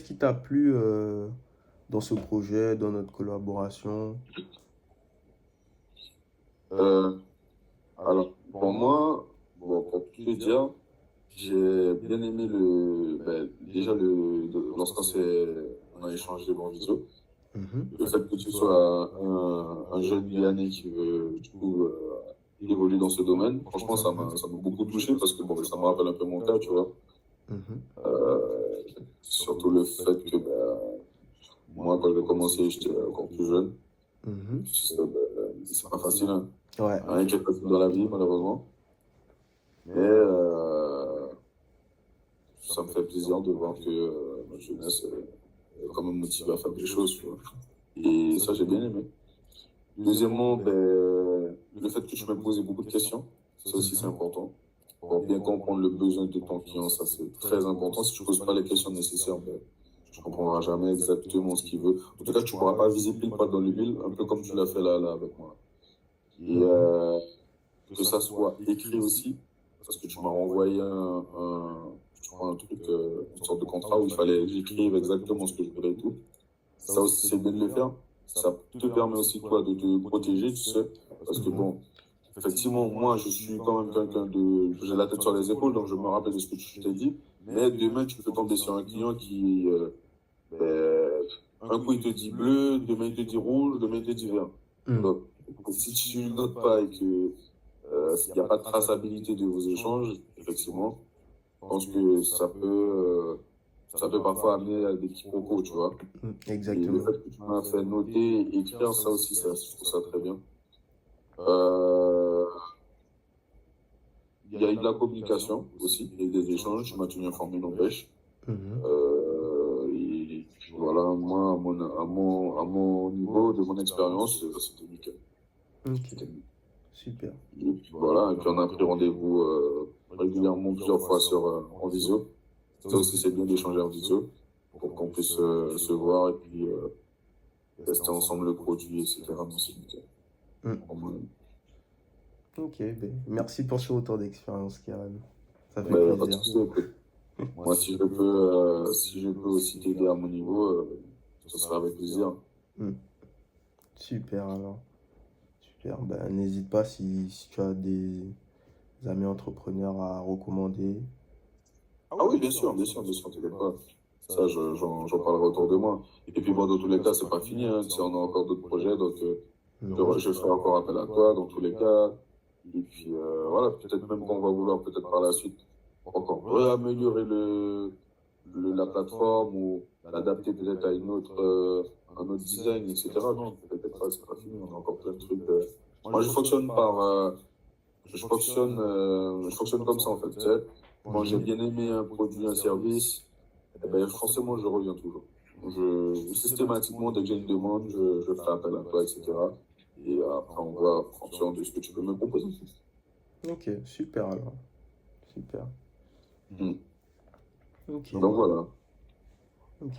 qui t'a plu dans ce projet, dans notre collaboration? Euh, alors, pour moi, bon, pour tout te dire, j'ai bien aimé déjà on a échangé en visio. Mhm, Le fait que tu sois un jeune Guyanais qui veut, du coup, évoluer dans ce domaine, franchement, ça m'a beaucoup touché parce que bon, ça me rappelle un peu mon cas, tu vois. mhm, Euh, Surtout le fait que moi, quand j'ai commencé, j'étais encore plus jeune. mhm. C'est pas facile, hein. Ouais, Rien qui est facile dans la vie, malheureusement. Mais ça me fait plaisir de voir que ma jeunesse est quand même motivée à faire des choses, tu vois. Et ça, j'ai bien aimé. Deuxièmement, le fait que tu m'aies posé beaucoup de questions, ça aussi, c'est important. Pour bien comprendre le besoin de ton client, ça, c'est très important. Si tu ne poses pas les questions nécessaires, tu ne comprendras jamais exactement ce qu'il veut. En tout cas, tu ne pourras pas viser pile poil dans le mille, un peu comme tu l'as fait là avec moi. Et mhm. que ça soit écrit aussi, parce que tu m'as renvoyé je crois un truc, une sorte de contrat où il fallait que j'écrive exactement ce que je voulais et tout. Ça aussi, c'est bien de le faire. Ça te permet aussi, toi, de te protéger, tu sais, parce que bon, effectivement, moi, je suis quand même j'ai la tête sur les épaules, donc je me rappelle de ce que tu t'es dit. Mais demain, tu peux tomber sur un client ben, un coup, il te dit bleu, demain, il te dit rouge, demain, il te dit vert. Mhm. Donc, si tu ne notes pas et que s'il n'y a pas de traçabilité de vos échanges, effectivement, je pense que ça peut parfois amener à des quiproquos, tu vois. Et le Exactement. fait que tu m'as fait noter et écrire, ça aussi, je trouve ça très bien. Euh, il y a eu de la communication aussi, et des échanges, tu m'as tenu informé, n'empêche. Mhm. Et puis voilà, moi, à mon niveau, de mon expérience, c'était nickel. Ok, C'était nickel. super. Et puis voilà, et puis on a pris rendez-vous régulièrement plusieurs fois en visio. Ça aussi, c'est bien d'échanger en visio pour qu'on puisse se voir et puis tester ensemble le produit, etc. Non, c'est nickel. Mm. Pour moi, Ok, ben, merci pour ce retour d'expérience, Karen. Ça fait pas de plaisir. souci, écoute. Moi, si je peux aussi t'aider à mon niveau, ce sera avec plaisir. Mm. Super alors. Super. Ben, n'hésite pas si tu as des amis entrepreneurs à recommander. Ah oui, bien sûr, t'inquiète pas. Ça, j'en parlerai autour de moi. Et puis, bon, dans tous les cas, c'est pas fini, hein. Tu sais, on a encore d'autres projets, donc Mhm. je ferai encore appel à toi dans tous les cas. Et puis, voilà, peut-être même qu'on va vouloir, peut-être par la suite, encore réaméliorer la plateforme ou l'adapter peut-être à un autre design, etc. Non, peut-être pas, c'est pas fini, on a encore plein de trucs. Moi, je fonctionne comme ça, en fait. Tu sais, quand j'ai Mhm. bien aimé un produit, un service, eh ben, forcément, je reviens toujours. Systématiquement, dès que j'ai une demande, je fais appel à toi, etc. Et après, on voit en fonction de ce que tu peux me proposer. Ok, super alors. Super. Hmm. Ok. Donc voilà. Ok.